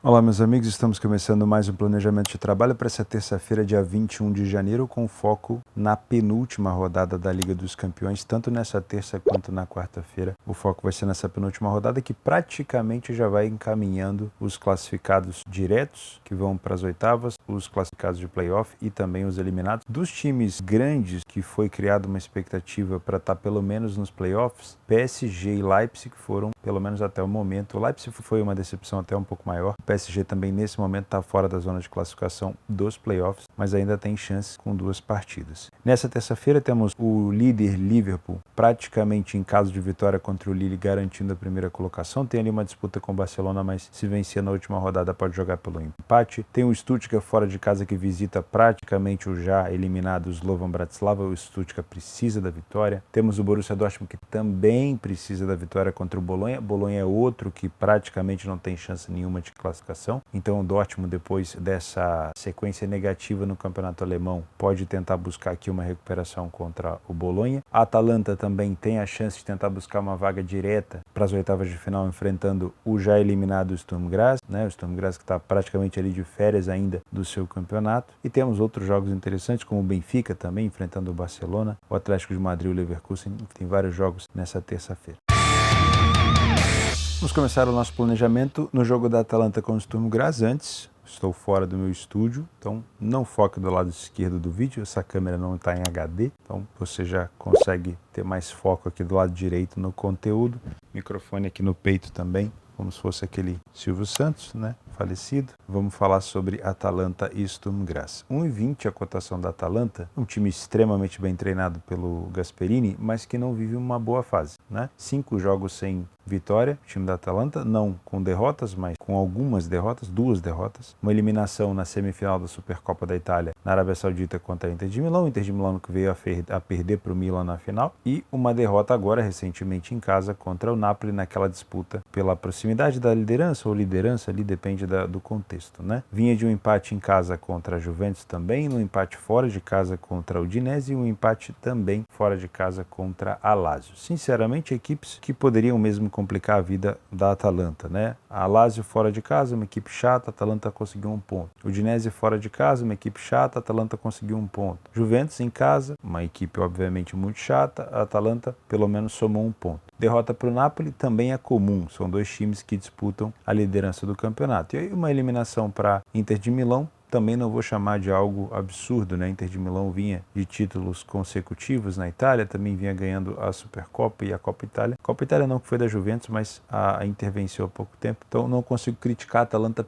Olá meus amigos, estamos começando mais um planejamento de trabalho para essa terça-feira, dia 21 de janeiro, com foco na penúltima rodada da Liga dos Campeões, tanto nessa terça quanto na quarta-feira. O foco vai ser nessa penúltima rodada que praticamente já vai encaminhando os classificados diretos, que vão para as oitavas, os classificados de playoff e também os eliminados. Dos times grandes que foi criada uma expectativa para estar pelo menos nos playoffs, PSG e Leipzig foram, pelo menos até o momento. O Leipzig foi uma decepção até um pouco maior. O PSG também nesse momento está fora da zona de classificação dos playoffs, mas ainda tem chances com 2 partidas. Nessa terça-feira temos o líder Liverpool, praticamente em caso de vitória contra o Lille, garantindo a primeira colocação. Tem ali uma disputa com o Barcelona, mas se vencer na última rodada pode jogar pelo empate. Tem o Stuttgart fora de casa que visita praticamente o já eliminado Slovan Bratislava. O Stuttgart precisa da vitória. Temos o Borussia Dortmund que também precisa da vitória contra o Bolonha. Bolonha é outro que praticamente não tem chance nenhuma de classificação. Então o Dortmund, depois dessa sequência negativa no campeonato alemão, pode tentar buscar aqui uma recuperação contra o Bolonha. A Atalanta também tem a chance de tentar buscar uma vaga direta para as oitavas de final, enfrentando o já eliminado Sturm Graz, né? O Sturm Graz que está praticamente ali de férias ainda do seu campeonato. E temos outros jogos interessantes, como o Benfica também enfrentando o Barcelona, o Atlético de Madrid e o Leverkusen. Tem vários jogos nessa terça-feira. Vamos começar o nosso planejamento no jogo da Atalanta com o Sturm Graz. Antes, estou fora do meu estúdio, então não foque do lado esquerdo do vídeo, essa câmera não está em HD, então você já consegue ter mais foco aqui do lado direito no conteúdo. Microfone aqui no peito também, como se fosse aquele Silvio Santos, né? Falecido. Vamos falar sobre Atalanta e Sturm Graz. 1,20 a cotação da Atalanta, um time extremamente bem treinado pelo Gasperini, mas que não vive uma boa fase, né? 5 jogos sem vitória, o time da Atalanta, não com derrotas, mas com algumas derrotas, 2 derrotas. Uma eliminação na semifinal da Supercopa da Itália na Arábia Saudita contra a Inter de Milão, Inter de Milão que veio a perder para o Milan na final, e uma derrota agora recentemente em casa contra o Napoli naquela disputa pela proximidade da liderança ou liderança, ali depende do contexto, né? Vinha de um empate em casa contra a Juventus também, um empate fora de casa contra o Udinese e um empate também fora de casa contra a Lazio. Sinceramente, equipes que poderiam mesmo complicar a vida da Atalanta, né? A Lazio fora de casa, uma equipe chata, a Atalanta conseguiu 1 ponto. O Udinese fora de casa, uma equipe chata, a Atalanta conseguiu 1 ponto. Juventus em casa, uma equipe obviamente muito chata, a Atalanta pelo menos somou 1 ponto. Derrota para o Napoli também é comum, são 2 times que disputam a liderança do campeonato. E aí uma eliminação para Inter de Milão, também não vou chamar de algo absurdo, né? Inter de Milão vinha de títulos consecutivos na Itália, também vinha ganhando a Supercopa e a Copa Itália. Copa Itália não que foi da Juventus, mas a Inter venceu há pouco tempo. Então não consigo criticar a Atalanta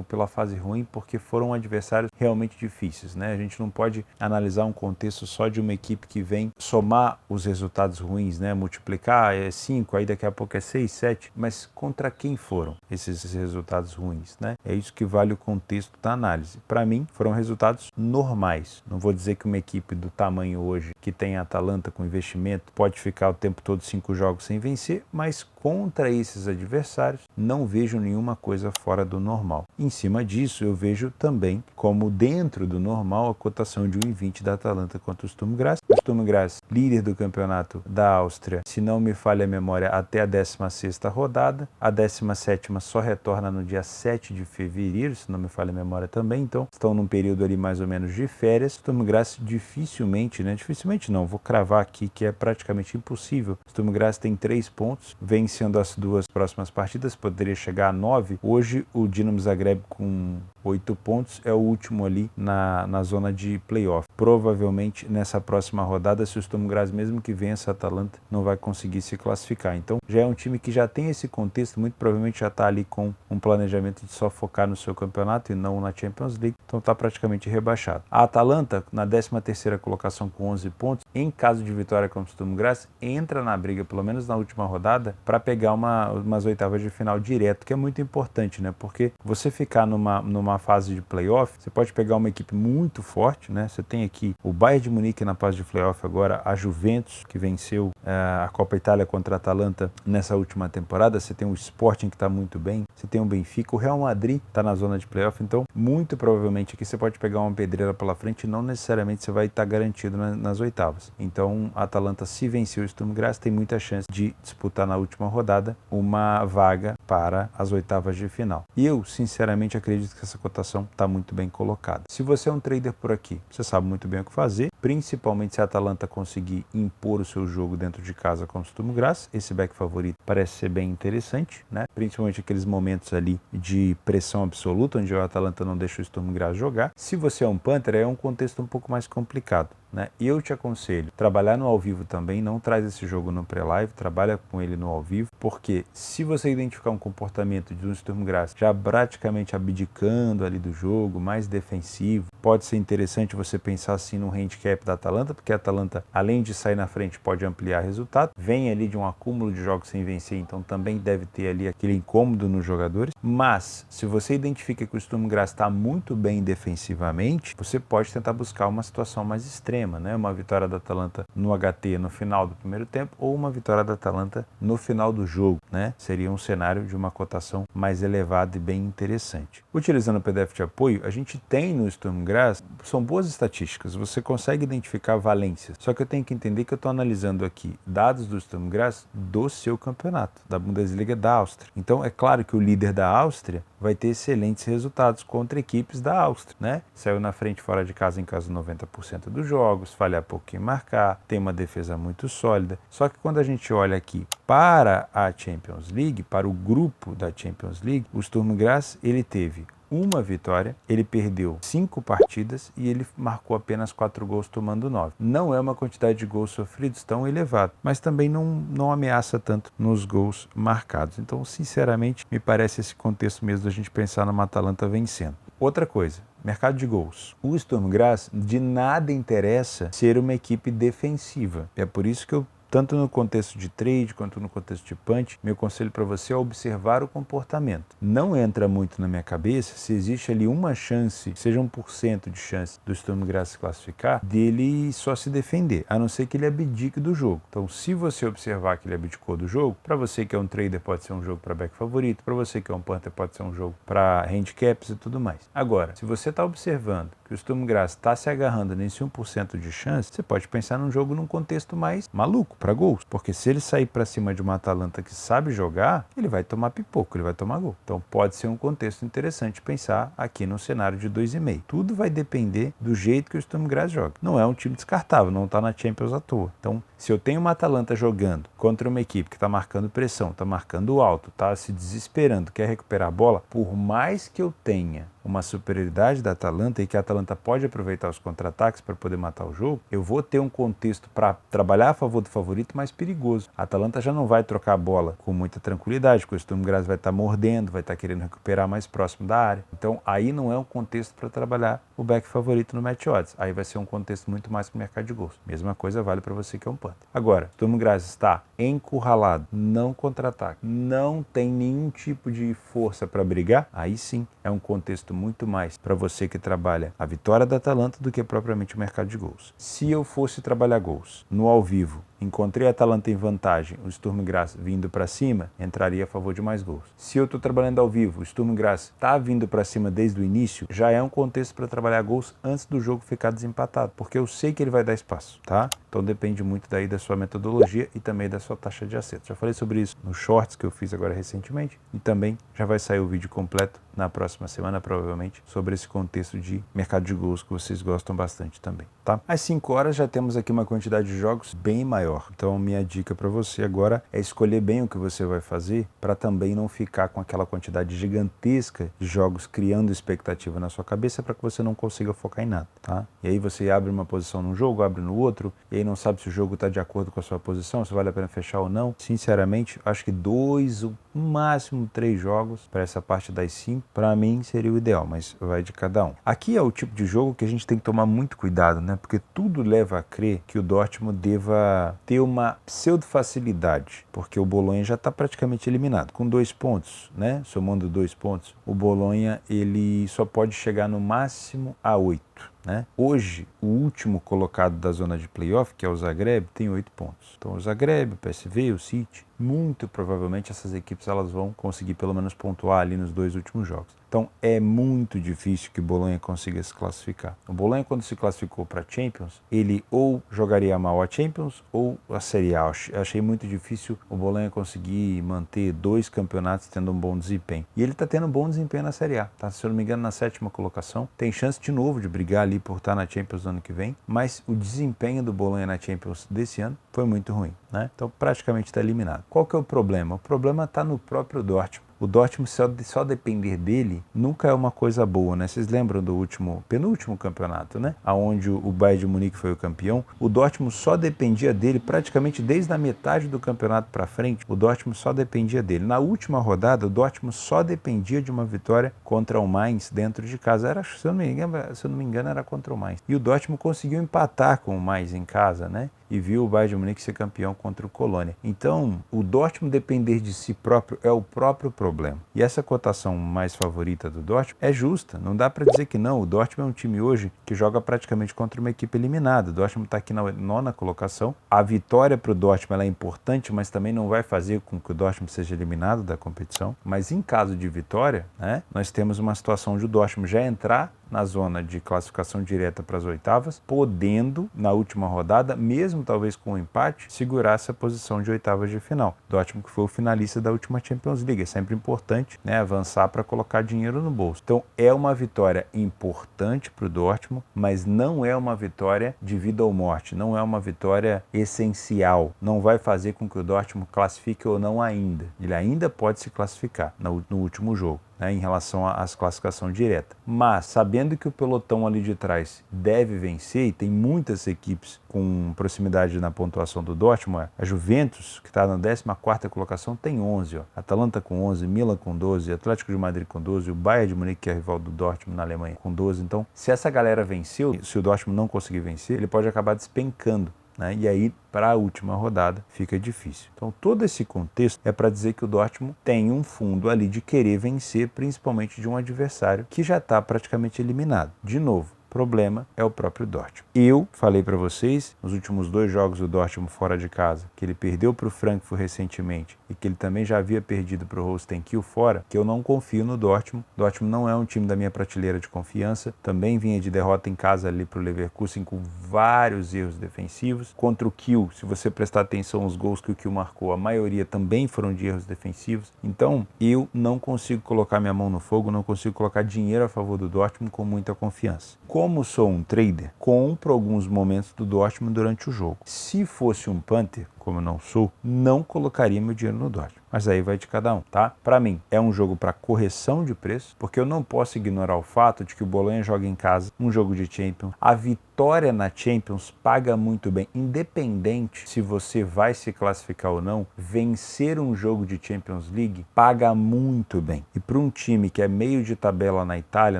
pela fase ruim, porque foram adversários realmente difíceis, né? A gente não pode analisar um contexto só de uma equipe que vem somar os resultados ruins, né? Multiplicar é 5, aí daqui a pouco é 6, 7, mas contra quem foram esses resultados ruins, né? É isso que vale o contexto da análise. Para mim, foram resultados normais. Não vou dizer que uma equipe do tamanho hoje, que tem a Atalanta com investimento, pode ficar o tempo todo 5 jogos sem vencer, mas contra esses adversários, não vejo nenhuma coisa fora do normal. Em cima disso, eu vejo também como dentro do normal a cotação de 1,20 da Atalanta contra o Sturm Graz. O Sturm Graz, líder do campeonato da Áustria, se não me falha a memória, até a 16ª rodada. A 17ª só retorna no dia 7 de fevereiro, se não me falha a memória também. Então, estão num período ali mais ou menos de férias. Sturm Graz dificilmente, né? Dificilmente não, vou cravar aqui que é praticamente impossível. Sturm Graz tem 3 pontos, vencendo as 2 próximas partidas, poderia chegar a 9. Hoje o Dinamo Zagreb com 8 pontos é o último ali na zona de playoff. Provavelmente nessa próxima rodada, se o Sturm Graz mesmo que vença a Atalanta, não vai conseguir se classificar. Então já é um time que já tem esse contexto, muito provavelmente já está ali com um planejamento de só focar no seu campeonato e não na Champions League, então está praticamente rebaixado. A Atalanta, na 13ª colocação com 11 pontos, em caso de vitória contra o Sturm Graz, entra na briga, pelo menos na última rodada, para pegar umas oitavas de final direto, que é muito importante, né? Porque você ficar numa fase de playoff, você pode pegar uma equipe muito forte, né? Você tem aqui o Bayern de Munique na fase de playoff agora, a Juventus, que venceu a Copa Itália contra a Atalanta nessa última temporada, você tem o Sporting que está muito bem, você tem o Benfica, o Real Madrid está na zona de playoff, então muito provavelmente aqui você pode pegar uma pedreira pela frente e não necessariamente você vai estar garantido nas oitavas. Então a Atalanta, se vencer o Sturm Graz, tem muita chance de disputar na última rodada uma vaga para as oitavas de final. E eu, sinceramente, acredito que essa cotação está muito bem colocada. Se você é um trader por aqui, você sabe muito bem o que fazer, principalmente se a Atalanta conseguir impor o seu jogo dentro de casa com o Sturm Graz. Esse back favorito parece ser bem interessante, né? Principalmente aqueles momentos ali de pressão absoluta, onde o Atalanta não deixa o Sturm Graz jogar. Se você é um punter, é um contexto um pouco mais complicado, né? Eu te aconselho trabalhar no ao vivo também, não traz esse jogo no pré-live, trabalha com ele no ao vivo, porque se você identificar um comportamento de um Sturm Graz já praticamente abdicando ali do jogo, mais defensivo, pode ser interessante você pensar assim no handicap da Atalanta, porque a Atalanta, além de sair na frente, pode ampliar resultado, vem ali de um acúmulo de jogos sem vencer, então também deve ter ali aquele incômodo nos jogadores, mas se você identifica que o Sturm Graz está muito bem defensivamente, você pode tentar buscar uma situação mais extrema, né? Uma vitória da Atalanta no HT no final do primeiro tempo ou uma vitória da Atalanta no final do jogo, né? Seria um cenário de uma cotação mais elevada e bem interessante. Utilizando o PDF de apoio, a gente tem no Sturm Graz, são boas estatísticas, você consegue identificar valências, só que eu tenho que entender que eu estou analisando aqui dados do Sturm Graz do seu campeonato, da Bundesliga da Áustria. Então é claro que o líder da Áustria vai ter excelentes resultados contra equipes da Áustria, né? Saiu na frente fora de casa em quase 90% dos jogos, falha pouco em marcar, tem uma defesa muito sólida. Só que quando a gente olha aqui para a Champions League, para o grupo da Champions League, o Sturm Graz, ele teve uma vitória, ele perdeu 5 partidas e ele marcou apenas 4 gols tomando 9. Não é uma quantidade de gols sofridos tão elevada, mas também não ameaça tanto nos gols marcados. Então, sinceramente, me parece esse contexto mesmo da gente pensar numa Atalanta vencendo. Outra coisa, mercado de gols. O Sturm Graz, de nada interessa ser uma equipe defensiva. É por isso que eu, tanto no contexto de trade quanto no contexto de punch, meu conselho para você é observar o comportamento. Não entra muito na minha cabeça se existe ali uma chance, seja 1% de chance do Sturm Graz se classificar, dele só se defender, a não ser que ele abdique do jogo. Então, se você observar que ele abdicou do jogo, para você que é um trader pode ser um jogo para back favorito, para você que é um punter pode ser um jogo para handicaps e tudo mais. Agora, se você está observando que o Sturm Graz está se agarrando nesse 1% de chance, você pode pensar num jogo num contexto mais maluco, para gols. Porque se ele sair para cima de uma Atalanta que sabe jogar, ele vai tomar pipoco, ele vai tomar gol. Então pode ser um contexto interessante pensar aqui no cenário de 2,5. Tudo vai depender do jeito que o Sturm Graz joga. Não é um time descartável, não está na Champions à toa. Então, se eu tenho uma Atalanta jogando contra uma equipe que está marcando pressão, está marcando alto, está se desesperando, quer recuperar a bola, por mais que eu tenha uma superioridade da Atalanta e que a Atalanta pode aproveitar os contra-ataques para poder matar o jogo, eu vou ter um contexto para trabalhar a favor do favorito mais perigoso. A Atalanta já não vai trocar a bola com muita tranquilidade, porque o Sturm Graz vai estar mordendo, vai estar querendo recuperar mais próximo da área. Então aí não é um contexto para trabalhar o back favorito no match odds. Aí vai ser um contexto muito mais para o mercado de gols. Mesma coisa vale para você que é um punter. Agora, o Sturm Graz está encurralado, não contra-ataque, não tem nenhum tipo de força para brigar, aí sim é um contexto muito mais para você que trabalha a vitória da Atalanta do que propriamente o mercado de gols. Se eu fosse trabalhar gols no ao vivo, encontrei a Atalanta em vantagem, o Sturm Graz vindo para cima, entraria a favor de mais gols. Se eu estou trabalhando ao vivo, o Sturm Graz está vindo para cima desde o início, já é um contexto para trabalhar gols antes do jogo ficar desempatado, porque eu sei que ele vai dar espaço, tá? Então depende muito daí da sua metodologia e também da sua taxa de acerto. Já falei sobre isso nos shorts que eu fiz agora recentemente e também já vai sair o vídeo completo na próxima semana, provavelmente, sobre esse contexto de mercado de gols que vocês gostam bastante também, tá? Às 5 horas já temos aqui uma quantidade de jogos bem maior. Então, minha dica para você agora é escolher bem o que você vai fazer para também não ficar com aquela quantidade gigantesca de jogos criando expectativa na sua cabeça para que você não consiga focar em nada, tá? E aí você abre uma posição num jogo, abre no outro, e aí não sabe se o jogo está de acordo com a sua posição, se vale a pena fechar ou não. Sinceramente, acho que 2, no máximo 3 jogos para essa parte das 5, para mim seria o ideal, mas vai de cada um. Aqui é o tipo de jogo que a gente tem que tomar muito cuidado, né? Porque tudo leva a crer que o Dortmund deva ter uma pseudo-facilidade, porque o Bolonha já está praticamente eliminado. Com 2 pontos, né? Somando 2 pontos, o Bolonha ele só pode chegar no máximo a 8. 8, né? Hoje, o último colocado da zona de playoff, que é o Zagreb, tem 8 pontos. Então o Zagreb, o PSV, o City, muito provavelmente essas equipes elas vão conseguir pelo menos pontuar ali nos 2 últimos jogos. Então é muito difícil que o Bolonha consiga se classificar. O Bolonha, quando se classificou para a Champions, ele ou jogaria mal a Champions ou a Série A. Eu achei muito difícil o Bolonha conseguir manter 2 campeonatos tendo um bom desempenho. E ele está tendo um bom desempenho na Série A. Tá, se eu não me engano, na 7ª colocação. Tem chance de novo de brigar ali por estar na Champions no ano que vem. Mas o desempenho do Bolonha na Champions desse ano foi muito ruim, né? Então praticamente está eliminado. Qual que é o problema? O problema está no próprio Dortmund. O Dortmund, só depender dele, nunca é uma coisa boa, né? Vocês lembram do penúltimo campeonato, né? Onde o Bayern de Munique foi o campeão. O Dortmund só dependia dele praticamente desde a metade do campeonato para frente. O Dortmund só dependia dele. Na última rodada, o Dortmund só dependia de uma vitória contra o Mainz dentro de casa. Se eu não me engano, era contra o Mainz. E o Dortmund conseguiu empatar com o Mainz em casa, né? E viu o Bayern de Munique ser campeão contra o Colônia. Então, o Dortmund depender de si próprio é o próprio problema. E essa cotação mais favorita do Dortmund é justa. Não dá para dizer que não. O Dortmund é um time hoje que joga praticamente contra uma equipe eliminada. O Dortmund está aqui na 9ª colocação. A vitória para o Dortmund é importante, mas também não vai fazer com que o Dortmund seja eliminado da competição. Mas em caso de vitória, né, nós temos uma situação de o Dortmund já entrar na zona de classificação direta para as oitavas, podendo, na última rodada, mesmo talvez com um empate, segurar essa posição de oitavas de final. Dortmund que foi o finalista da última Champions League. É sempre importante, né, avançar para colocar dinheiro no bolso. Então é uma vitória importante para o Dortmund, mas não é uma vitória de vida ou morte, não é uma vitória essencial. Não vai fazer com que o Dortmund classifique ou não ainda. Ele ainda pode se classificar no último jogo, né, em relação às classificação direta. Mas, sabendo que o pelotão ali de trás deve vencer, e tem muitas equipes com proximidade na pontuação do Dortmund, a Juventus, que está na 14ª colocação, tem 11. Ó. Atalanta com 11, Milan com 12, Atlético de Madrid com 12, o Bayern de Munique, que é rival do Dortmund na Alemanha, com 12. Então, se essa galera venceu, se o Dortmund não conseguir vencer, ele pode acabar despencando, né? E aí, para a última rodada, fica difícil. Então, todo esse contexto é para dizer que o Dortmund tem um fundo ali de querer vencer, principalmente de um adversário que já está praticamente eliminado. De novo, o problema é o próprio Dortmund. Eu falei para vocês, nos últimos 2 jogos do Dortmund fora de casa, que ele perdeu para o Frankfurt recentemente e que ele também já havia perdido para o Holstein Kiel fora, que eu não confio no Dortmund. O Dortmund não é um time da minha prateleira de confiança. Também vinha de derrota em casa ali para o Leverkusen com vários erros defensivos. Contra o Kiel, se você prestar atenção aos gols que o Kiel marcou, a maioria também foram de erros defensivos. Então, eu não consigo colocar minha mão no fogo, não consigo colocar dinheiro a favor do Dortmund com muita confiança. Como sou um trader, compro alguns momentos do Dortmund durante o jogo. Se fosse um punter, como eu não sou, não colocaria meu dinheiro no Dortmund. Mas aí vai de cada um, tá? Para mim, é um jogo para correção de preço, porque eu não posso ignorar o fato de que o Bolonha joga em casa um jogo de Champions. A vitória na Champions paga muito bem, independente se você vai se classificar ou não, vencer um jogo de Champions League paga muito bem. E para um time que é meio de tabela na Itália,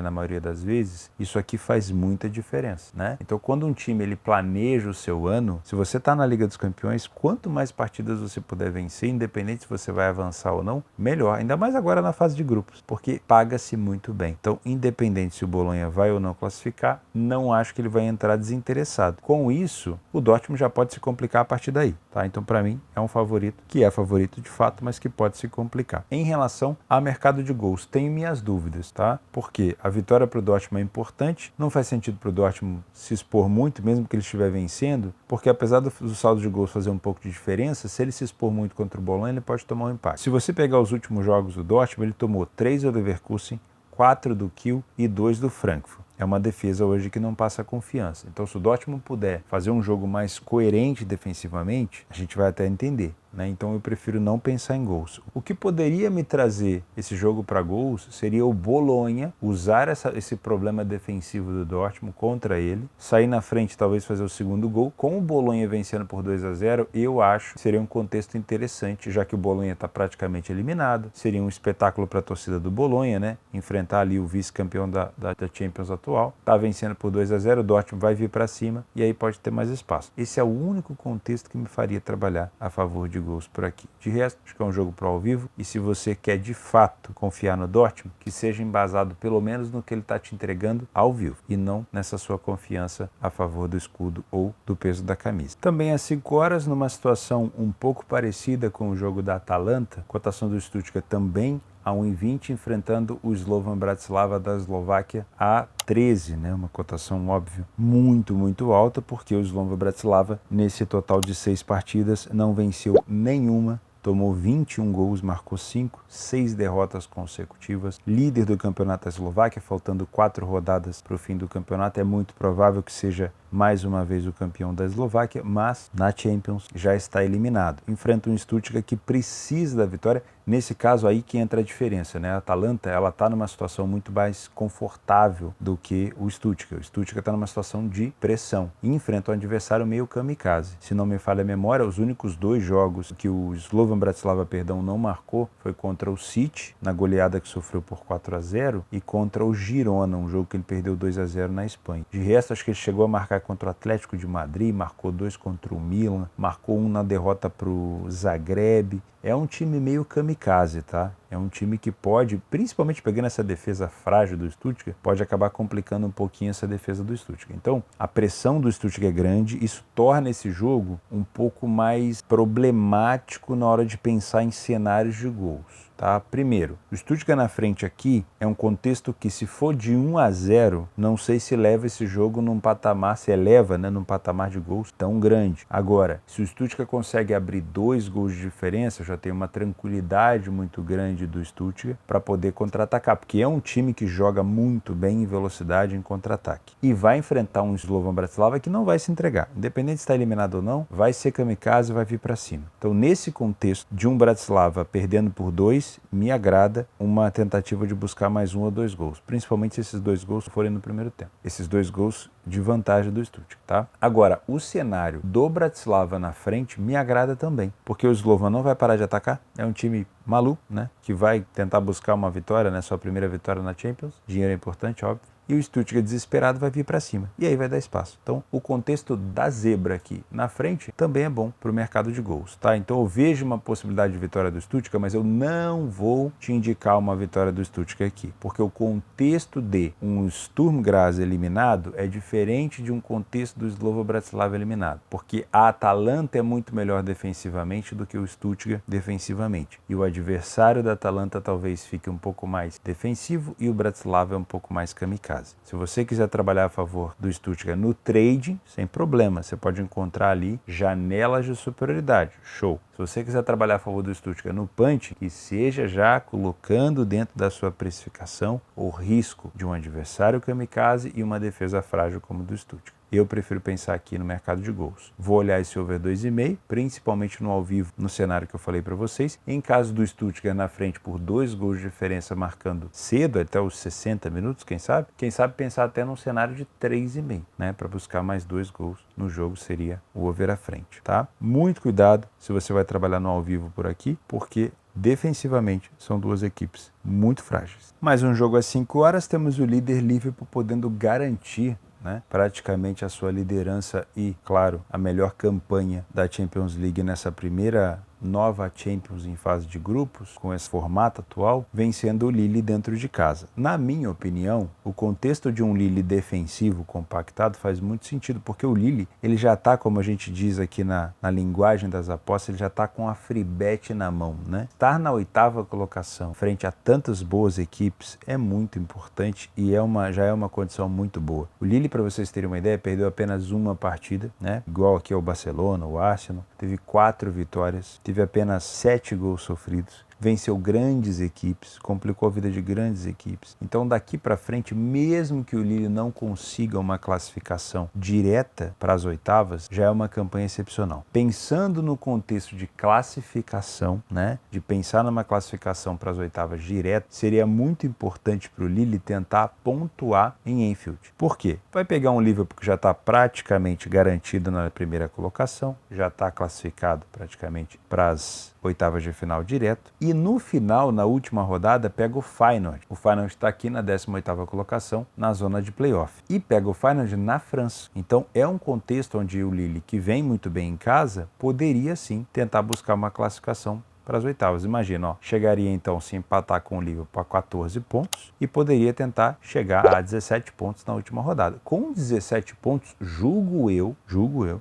na maioria das vezes, isso aqui faz muita diferença, né? Então, quando um time ele planeja o seu ano, se você está na Liga dos Campeões, quanto mais partidas você puder vencer, independente se você vai avançar ou não, melhor. Ainda mais agora na fase de grupos, porque paga-se muito bem. Então, independente se o Bolonha vai ou não classificar, não acho que ele vai entrar desinteressado. Com isso, o Dortmund já pode se complicar a partir daí, tá? Então, para mim, é um favorito, que é favorito de fato, mas que pode se complicar. Em relação ao mercado de gols, tenho minhas dúvidas, tá? Porque a vitória para o Dortmund é importante, não faz sentido para o Dortmund se expor muito, mesmo que ele estiver vencendo, porque apesar do saldo de gols fazer um pouco de diferença, se ele se expor muito contra o Bolonha, ele pode tomar um empate. Se você pegar os últimos jogos do Dortmund, ele tomou 3 do Leverkusen, 4 do Kiel e 2 do Frankfurt. É uma defesa hoje que não passa confiança. Então, se o Dortmund puder fazer um jogo mais coerente defensivamente, a gente vai até entender, né? Então, eu prefiro não pensar em gols. O que poderia me trazer esse jogo para gols seria o Bolonha usar esse problema defensivo do Dortmund contra ele, sair na frente, talvez fazer o segundo gol. Com o Bolonha vencendo por 2-0, eu acho que seria um contexto interessante, já que o Bolonha está praticamente eliminado. Seria um espetáculo para a torcida do Bolonha, né? Enfrentar ali o vice-campeão da Champions atual. Está vencendo por 2-0, o Dortmund vai vir para cima e aí pode ter mais espaço. Esse é o único contexto que me faria trabalhar a favor de de gols por aqui. De resto, acho que é um jogo pro ao vivo, e se você quer de fato confiar no Dortmund, que seja embasado pelo menos no que ele está te entregando ao vivo, e não nessa sua confiança a favor do escudo ou do peso da camisa. Também às 5 horas, numa situação um pouco parecida com o jogo da Atalanta, cotação do Stuttgart também a 1,20, enfrentando o Slovan Bratislava da Eslováquia a 13, né? Uma cotação, óbvio, muito alta, porque o Slovan Bratislava, nesse total de 6 partidas, não venceu nenhuma, tomou 21 gols, marcou 5, 6 derrotas consecutivas, líder do campeonato da Eslováquia, faltando 4 rodadas para o fim do campeonato. É muito provável que seja mais uma vez o campeão da Eslováquia, mas na Champions já está eliminado. Enfrenta um Stuttgart que precisa da vitória. Nesse caso aí que entra a diferença, né? A Atalanta, ela está numa situação muito mais confortável do que o Stuttgart. O Stuttgart está numa situação de pressão e enfrenta um adversário meio kamikaze. Se não me falha a memória, os únicos 2 jogos que o Slovan Bratislava, não marcou foi contra o City, na goleada que sofreu por 4-0, e contra o Girona, um jogo que ele perdeu 2-0 na Espanha. De resto, acho que ele chegou a marcar contra o Atlético de Madrid, marcou 2 contra o Milan, marcou 1 na derrota para o Zagreb. É um time meio kamikaze, tá? É um time que pode, principalmente pegando essa defesa frágil do Stuttgart, pode acabar complicando um pouquinho essa defesa do Stuttgart. Então, a pressão do Stuttgart é grande, isso torna esse jogo um pouco mais problemático na hora de pensar em cenários de gols. Tá? Primeiro, o Stuttgart na frente aqui é um contexto que, se for de 1-0, não sei se leva esse jogo num patamar, se eleva, né, num patamar de gols tão grande. Agora, se o Stuttgart consegue abrir 2 gols de diferença, já tem uma tranquilidade muito grande do Stuttgart para poder contra-atacar, porque é um time que joga muito bem em velocidade em contra-ataque. E vai enfrentar um Slovan Bratislava que não vai se entregar. Independente de estar eliminado ou não, vai ser kamikaze e vai vir para cima. Então, nesse contexto de um Bratislava perdendo por 2, me agrada uma tentativa de buscar mais 1 ou 2 gols, principalmente se esses 2 gols forem no primeiro tempo. Esses 2 gols de vantagem do Stuttgart, tá? Agora, o cenário do Bratislava na frente me agrada também, porque o Slovan não vai parar de atacar, é um time maluco, né? Que vai tentar buscar uma vitória, né? Sua primeira vitória na Champions, dinheiro é importante, óbvio. E o Stuttgart desesperado vai vir para cima. E aí vai dar espaço. Então, o contexto da zebra aqui na frente também é bom para o mercado de gols, tá? Então, eu vejo uma possibilidade de vitória do Stuttgart, mas eu não vou te indicar uma vitória do Stuttgart aqui, porque o contexto de um Sturm Graz eliminado é diferente de um contexto do Slovan Bratislava eliminado, porque a Atalanta é muito melhor defensivamente do que o Stuttgart defensivamente. E o adversário da Atalanta talvez fique um pouco mais defensivo e o Bratislava é um pouco mais kamikaze. Se você quiser trabalhar a favor do Stuttgart no trade, sem problema, você pode encontrar ali janelas de superioridade, show. Se você quiser trabalhar a favor do Stuttgart no punch, que seja já colocando dentro da sua precificação o risco de um adversário kamikaze e uma defesa frágil como o do Stuttgart. Eu prefiro pensar aqui no mercado de gols. Vou olhar esse over 2,5, principalmente no ao vivo, no cenário que eu falei para vocês. Em caso do Stuttgart na frente por 2 gols de diferença, marcando cedo, até os 60 minutos, quem sabe? Quem sabe pensar até num cenário de 3,5, né? Para buscar mais 2 gols no jogo seria o over à frente, tá? Muito cuidado se você vai trabalhar no ao vivo por aqui, porque defensivamente são 2 equipes muito frágeis. Mais um jogo às 5 horas, temos o líder Liverpool podendo garantir, né, praticamente a sua liderança e, claro, a melhor campanha da Champions League nessa primeira nova Champions em fase de grupos, com esse formato atual, vencendo o Lille dentro de casa. Na minha opinião, o contexto de um Lille defensivo compactado faz muito sentido, porque o Lille, ele já está, como a gente diz aqui na linguagem das apostas, ele já está com a free bet na mão, né? Estar na 8ª colocação, frente a tantas boas equipes, é muito importante e já é uma condição muito boa. O Lille, para vocês terem uma ideia, perdeu apenas uma partida, né? Igual aqui ao Barcelona, o Arsenal, teve 4 vitórias, teve apenas 7 gols sofridos, venceu grandes equipes, complicou a vida de grandes equipes. Então, daqui para frente, mesmo que o Lille não consiga uma classificação direta para as 8ª, já é uma campanha excepcional. Pensando no contexto de classificação, né, de pensar numa classificação para as 8ª direto, seria muito importante para o Lille tentar pontuar em Anfield. Por quê? Vai pegar um Liverpool que já está praticamente garantido na primeira colocação, já está classificado praticamente para as 8ª de final direto, que no final, na última rodada, pega o Feyenoord. O Feyenoord está aqui na 18ª colocação, na zona de playoff. E pega o Feyenoord na França. Então é um contexto onde o Lille, que vem muito bem em casa, poderia sim tentar buscar uma classificação para as oitavas. Imagina, ó, chegaria então se empatar com o Liverpool a 14 pontos e poderia tentar chegar a 17 pontos na última rodada. Com 17 pontos, julgo eu,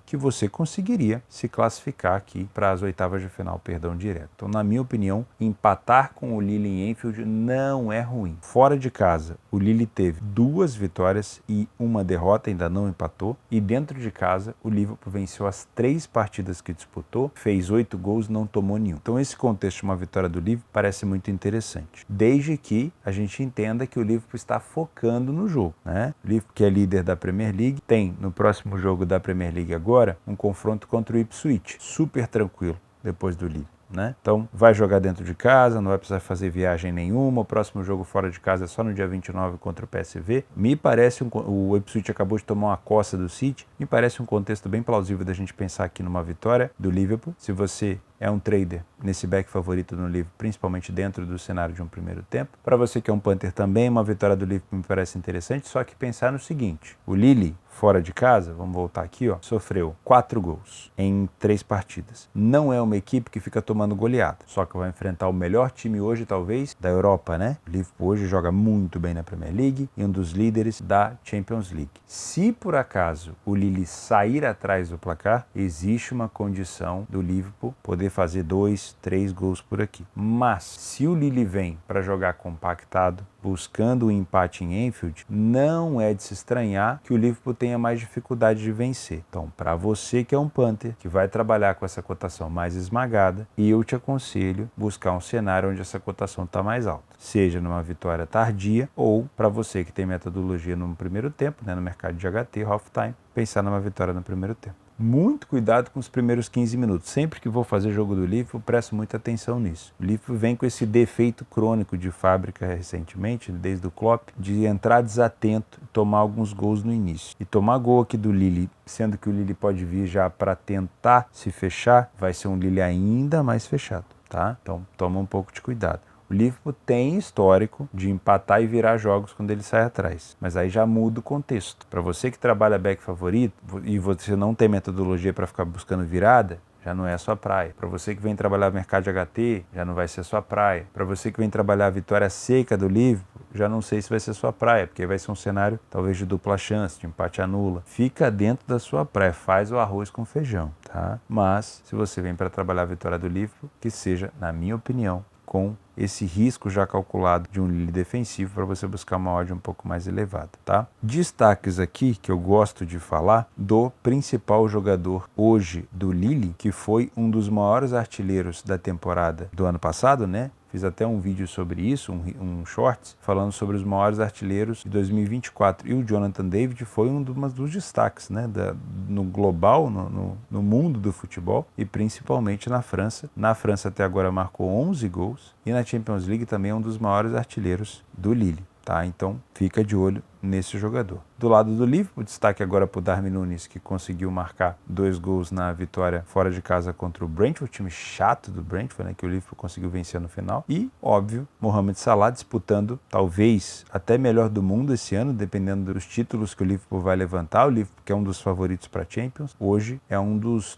que você conseguiria se classificar aqui para as oitavas de final, direto. Então, na minha opinião, empatar com o Lille em Anfield não é ruim. Fora de casa, o Lille teve 2 vitórias e 1 derrota, ainda não empatou. E dentro de casa, o Liverpool venceu as 3 partidas que disputou, fez 8 gols, não tomou nenhum. Então, esse contexto de uma vitória do Liverpool parece muito interessante, desde que a gente entenda que o Liverpool está focando no jogo, né? O Liverpool, que é líder da Premier League, tem no próximo jogo da Premier League agora um confronto contra o Ipswich, super tranquilo depois do Lille, né? Então vai jogar dentro de casa, não vai precisar fazer viagem nenhuma. O próximo jogo fora de casa é só no dia 29 contra o PSV. Me parece o Ipswich acabou de tomar uma coça do City. Me parece um contexto bem plausível da gente pensar aqui numa vitória do Liverpool. Se você é um trader nesse back favorito no Liverpool, principalmente dentro do cenário de um primeiro tempo. Para você que é um punter também, uma vitória do Liverpool me parece interessante, só que pensar no seguinte: o Lille, fora de casa, vamos voltar aqui, ó, sofreu 4 gols em 3 partidas. Não é uma equipe que fica tomando goleada, só que vai enfrentar o melhor time hoje, talvez, da Europa, né? O Liverpool hoje joga muito bem na Premier League e um dos líderes da Champions League. Se por acaso o Lille sair atrás do placar, existe uma condição do Liverpool poder fazer 2, 3 gols por aqui. Mas se o Lille vem para jogar compactado, buscando o empate em Anfield, não é de se estranhar que o Liverpool tenha mais dificuldade de vencer. Então, para você que é um punter, que vai trabalhar com essa cotação mais esmagada, eu te aconselho buscar um cenário onde essa cotação está mais alta. Seja numa vitória tardia ou, para você que tem metodologia no primeiro tempo, né, no mercado de HT, half-time, pensar numa vitória no primeiro tempo. Muito cuidado com os primeiros 15 minutos. Sempre que vou fazer jogo do Liverpool, presto muita atenção nisso. O Liverpool vem com esse defeito crônico de fábrica recentemente, desde o Klopp, de entrar desatento e tomar alguns gols no início. E tomar gol aqui do Lille, sendo que o Lille pode vir já para tentar se fechar, vai ser um Lille ainda mais fechado, tá? Então toma um pouco de cuidado. O Liverpool tem histórico de empatar e virar jogos quando ele sai atrás, mas aí já muda o contexto. Para você que trabalha back favorito e você não tem metodologia para ficar buscando virada, já não é a sua praia. Para você que vem trabalhar mercado de HT, já não vai ser a sua praia. Para você que vem trabalhar a vitória seca do Liverpool, já não sei se vai ser a sua praia, porque vai ser um cenário talvez de dupla chance, de empate anula. Fica dentro da sua praia, faz o arroz com feijão, tá? Mas se você vem para trabalhar a vitória do Liverpool, que seja, na minha opinião, com esse risco já calculado de um Lille defensivo para você buscar uma odd um pouco mais elevada, tá? Destaques aqui que eu gosto de falar do principal jogador hoje do Lille, que foi um dos maiores artilheiros da temporada do ano passado, né? Fiz até um vídeo sobre isso, um shorts, falando sobre os maiores artilheiros de 2024. E o Jonathan David foi um dos destaques, né, no global, no mundo do futebol e principalmente na França. Na França até agora marcou 11 gols e na Champions League também é um dos maiores artilheiros do Lille, tá? Então fica de olho nesse jogador. Do lado do Liverpool, destaque agora para o Darwin Núñez, que conseguiu marcar 2 gols na vitória fora de casa contra o Brentford, time chato do Brentford, né, que o Liverpool conseguiu vencer no final. E, óbvio, Mohamed Salah disputando talvez até melhor do mundo esse ano, dependendo dos títulos que o Liverpool vai levantar. O Liverpool, que é um dos favoritos para Champions, hoje é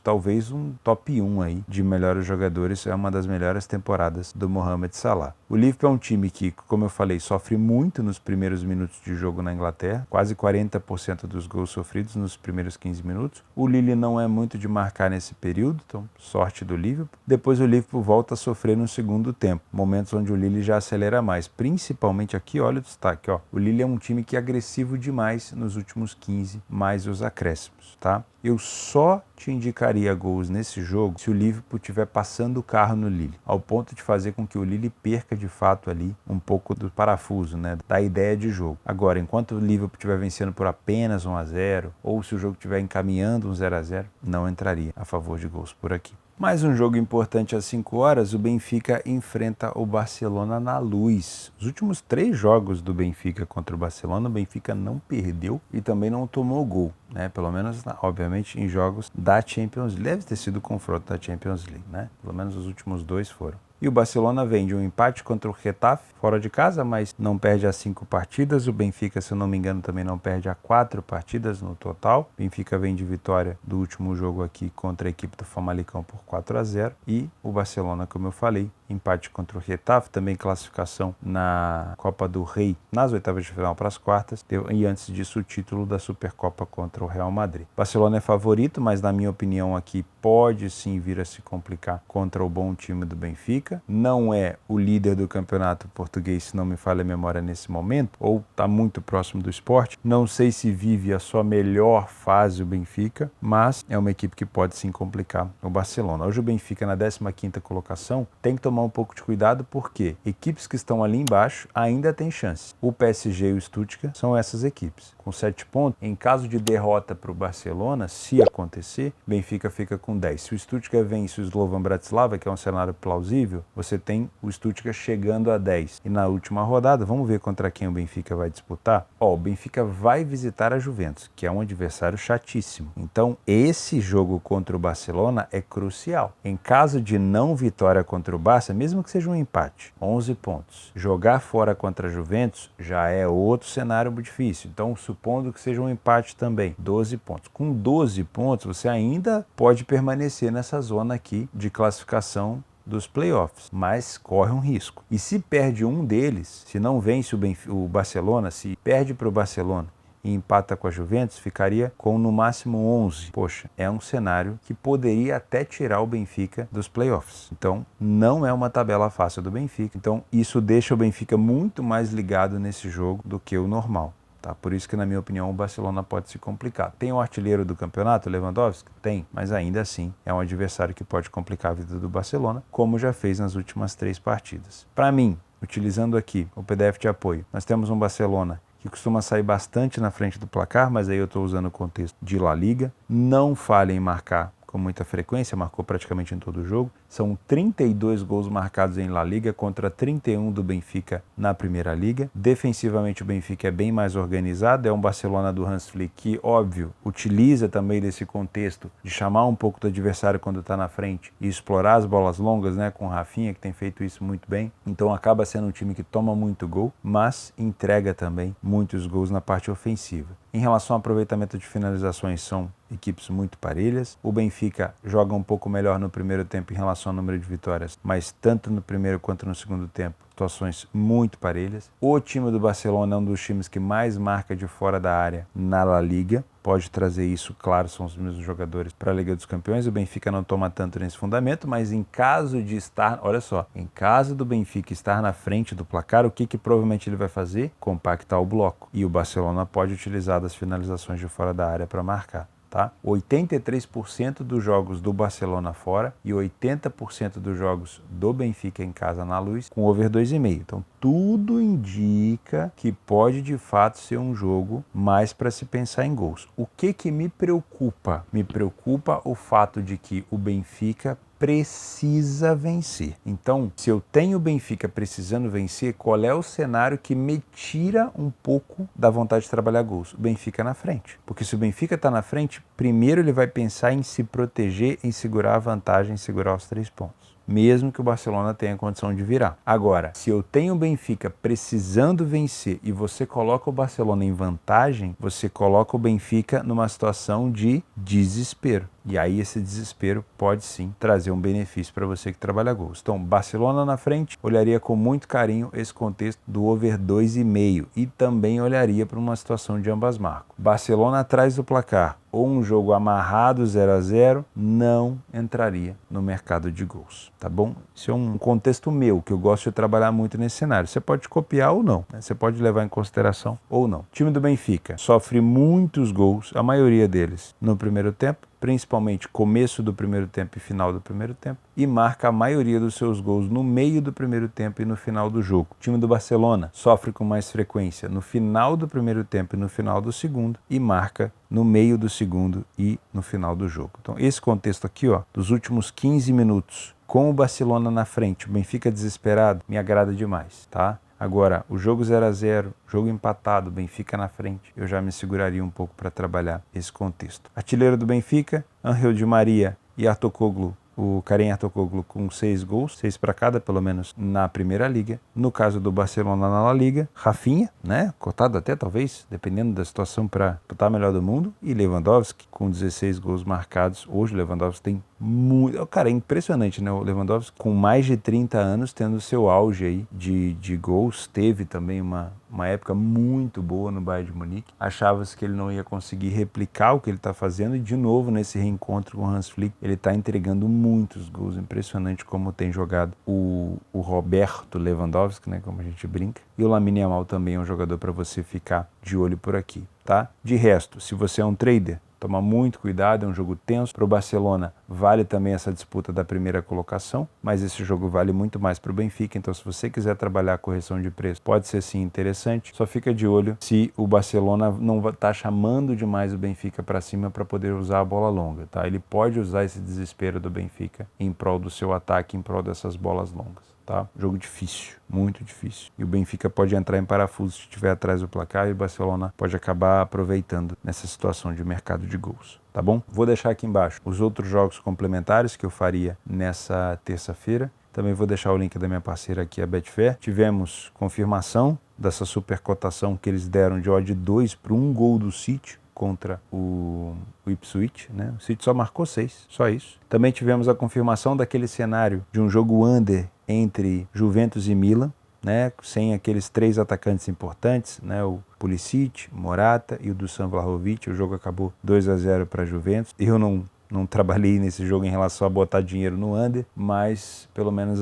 talvez um top 1 aí de melhores jogadores, é uma das melhores temporadas do Mohamed Salah. O Liverpool é um time que, como eu falei, sofre muito nos primeiros minutos de jogo na Inglaterra, quase 40% dos gols sofridos nos primeiros 15 minutos. O Lille não é muito de marcar nesse período, então sorte do Liverpool. Depois o Liverpool volta a sofrer no segundo tempo, momentos onde o Lille já acelera mais, principalmente aqui, olha o destaque, ó. O Lille é um time que é agressivo demais nos últimos 15, mais os acréscimos, tá? Eu só te indicaria gols nesse jogo se o Liverpool estiver passando o carro no Lille, ao ponto de fazer com que o Lille perca de fato ali um pouco do parafuso, né, da ideia de jogo. Agora, enquanto o Liverpool estiver vencendo por apenas 1-0, ou se o jogo estiver encaminhando um 0-0, não entraria a favor de gols por aqui. Mais um jogo importante às 5 horas, o Benfica enfrenta o Barcelona na Luz. Os últimos 3 jogos do Benfica contra o Barcelona, o Benfica não perdeu e também não tomou gol, né? Pelo menos, obviamente, em jogos da Champions League. Deve ter sido o confronto da Champions League, né? Pelo menos os últimos 2 foram. E o Barcelona vem de um empate contra o Getafe, fora de casa, mas não perde as 5 partidas. O Benfica, se eu não me engano, também não perde a 4 partidas no total. O Benfica vem de vitória do último jogo aqui contra a equipe do Famalicão por 4-0. E o Barcelona, como eu falei, empate contra o Getafe, também classificação na Copa do Rei, nas oitavas de final para as quartas, e antes disso o título da Supercopa contra o Real Madrid. Barcelona é favorito, mas na minha opinião aqui pode sim vir a se complicar contra o bom time do Benfica. Não é o líder do campeonato português, se não me falha a memória nesse momento, ou está muito próximo do Sport. Não sei se vive a sua melhor fase o Benfica, mas é uma equipe que pode sim complicar o Barcelona. Hoje o Benfica na 15ª colocação tem que tomar um pouco de cuidado porque equipes que estão ali embaixo ainda têm chance. O PSG e o Stuttgart são essas equipes. Com 7 pontos, em caso de derrota para o Barcelona, se acontecer, Benfica fica com 10. Se o Stuttgart vence o Slovan Bratislava, que é um cenário plausível, você tem o Stuttgart chegando a 10. E na última rodada, vamos ver contra quem o Benfica vai disputar? O Benfica vai visitar a Juventus, que é um adversário chatíssimo. Então, esse jogo contra o Barcelona é crucial. Em caso de não vitória contra o Barça, mesmo que seja um empate, 11 pontos. Jogar fora contra a Juventus já é outro cenário muito difícil. Então, supondo que seja um empate também, 12 pontos. Com 12 pontos, você ainda pode permanecer nessa zona aqui de classificação dos playoffs, mas corre um risco. E se perde um deles, se não vence o Barcelona, se perde para o Barcelona e empata com a Juventus, ficaria com no máximo 11. Poxa, é um cenário que poderia até tirar o Benfica dos playoffs. Então, não é uma tabela fácil do Benfica. Então, isso deixa o Benfica muito mais ligado nesse jogo do que o normal. Tá? Por isso que, na minha opinião, o Barcelona pode se complicar. Tem o artilheiro do campeonato, Lewandowski? Tem, mas ainda assim é um adversário que pode complicar a vida do Barcelona, como já fez nas últimas 3 partidas. Para mim, utilizando aqui o PDF de apoio, nós temos um Barcelona que costuma sair bastante na frente do placar, mas aí eu estou usando o contexto de La Liga. Não falha em marcar com muita frequência, marcou praticamente em todo o jogo. São 32 gols marcados em La Liga contra 31 do Benfica na Primeira Liga. Defensivamente o Benfica é bem mais organizado, é um Barcelona do Hans Flick que, óbvio, utiliza também desse contexto de chamar um pouco do adversário quando está na frente e explorar as bolas longas, né, com o Rafinha, que tem feito isso muito bem. Então acaba sendo um time que toma muito gol, mas entrega também muitos gols na parte ofensiva. Em relação ao aproveitamento de finalizações, são equipes muito parelhas. O Benfica joga um pouco melhor no primeiro tempo em relação ao número de vitórias, mas tanto no primeiro quanto no segundo tempo, situações muito parelhas. O time do Barcelona é um dos times que mais marca de fora da área na La Liga. Pode trazer isso, claro, são os mesmos jogadores para a Liga dos Campeões. O Benfica não toma tanto nesse fundamento, mas em caso de estar, olha só, em caso do Benfica estar na frente do placar, o que provavelmente ele vai fazer? Compactar o bloco. E o Barcelona pode utilizar das finalizações de fora da área para marcar. Tá? 83% dos jogos do Barcelona fora e 80% dos jogos do Benfica em casa na Luz com over 2,5. Então tudo indica que pode de fato ser um jogo mais para se pensar em gols. O que me preocupa? Me preocupa o fato de que o Benfica precisa vencer. Então, se eu tenho o Benfica precisando vencer, qual é o cenário que me tira um pouco da vontade de trabalhar gols? O Benfica na frente. Porque se o Benfica está na frente, primeiro ele vai pensar em se proteger, em segurar a vantagem, em segurar os 3 pontos. Mesmo que o Barcelona tenha condição de virar. Agora, se eu tenho o Benfica precisando vencer e você coloca o Barcelona em vantagem, você coloca o Benfica numa situação de desespero. E aí esse desespero pode sim trazer um benefício para você que trabalha gols. Então, Barcelona na frente, olharia com muito carinho esse contexto do over 2,5 e também olharia para uma situação de ambas marcas. Barcelona atrás do placar ou um jogo amarrado 0-0, não entraria no mercado de gols, tá bom? Isso é um contexto meu, que eu gosto de trabalhar muito nesse cenário. Você pode copiar ou não, né? Você pode levar em consideração ou não. O time do Benfica sofre muitos gols, a maioria deles no primeiro tempo, principalmente começo do primeiro tempo e final do primeiro tempo, e marca a maioria dos seus gols no meio do primeiro tempo e no final do jogo. O time do Barcelona sofre com mais frequência no final do primeiro tempo e no final do segundo, e marca no meio do segundo e no final do jogo. Então esse contexto aqui, ó, dos últimos 15 minutos, com o Barcelona na frente, o Benfica desesperado, me agrada demais, tá? Agora, o jogo 0-0, jogo empatado, Benfica na frente, eu já me seguraria um pouco para trabalhar esse contexto. Artilheiro do Benfica, Ángel Di Maria e Arthur Koglu, o Karim Ertoglu com 6 gols, 6 para cada, pelo menos na Primeira Liga. No caso do Barcelona na La Liga, Rafinha, né, cotado até talvez, dependendo da situação para estar melhor do mundo, e Lewandowski com 16 gols marcados. Hoje o Lewandowski tem muito... Cara, é impressionante, né? O Lewandowski com mais de 30 anos tendo seu auge aí de gols. Teve também uma época muito boa no Bayern de Munique. Achava-se que ele não ia conseguir replicar o que ele está fazendo e de novo nesse reencontro com o Hans Flick ele está entregando muitos gols. Impressionante como tem jogado o Roberto Lewandowski, né? Como a gente brinca. E o Lamine Yamal também é um jogador para você ficar de olho por aqui, tá? De resto, se você é um trader, toma muito cuidado, é um jogo tenso. Para o Barcelona vale também essa disputa da primeira colocação, mas esse jogo vale muito mais para o Benfica, então se você quiser trabalhar a correção de preço, pode ser sim interessante. Só fica de olho se o Barcelona não está chamando demais o Benfica para cima para poder usar a bola longa, tá? Ele pode usar esse desespero do Benfica em prol do seu ataque, em prol dessas bolas longas. Tá? Jogo difícil, muito difícil. E o Benfica pode entrar em parafuso se estiver atrás do placar e o Barcelona pode acabar aproveitando nessa situação de mercado de gols. Tá bom? Vou deixar aqui embaixo os outros jogos complementares que eu faria nessa terça-feira. Também vou deixar o link da minha parceira aqui, a Betfair. Tivemos confirmação dessa supercotação que eles deram de odd 2 para 1 gol do City contra o Ipswich, né? O City só marcou 6, só isso. Também tivemos a confirmação daquele cenário de um jogo under entre Juventus e Milan, né? Sem aqueles 3 atacantes importantes, né? O Pulisic, Morata e o Dusan Vlahovic. O jogo acabou 2-0 para a Juventus. Eu não trabalhei nesse jogo em relação a botar dinheiro no under, mas pelo menos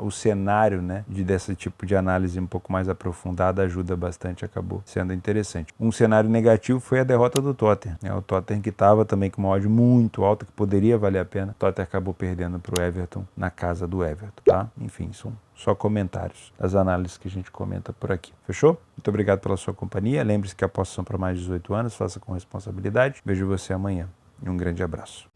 o cenário, né, desse tipo de análise um pouco mais aprofundada ajuda bastante, acabou sendo interessante. Um cenário negativo foi a derrota do Tottenham, né? O Tottenham que estava também com uma odd muito alta, que poderia valer a pena. O Tottenham acabou perdendo para o Everton na casa do Everton, tá? Enfim, são só comentários das análises que a gente comenta por aqui. Fechou? Muito obrigado pela sua companhia. Lembre-se que apostas são para mais de 18 anos, faça com responsabilidade. Vejo você amanhã. E um grande abraço.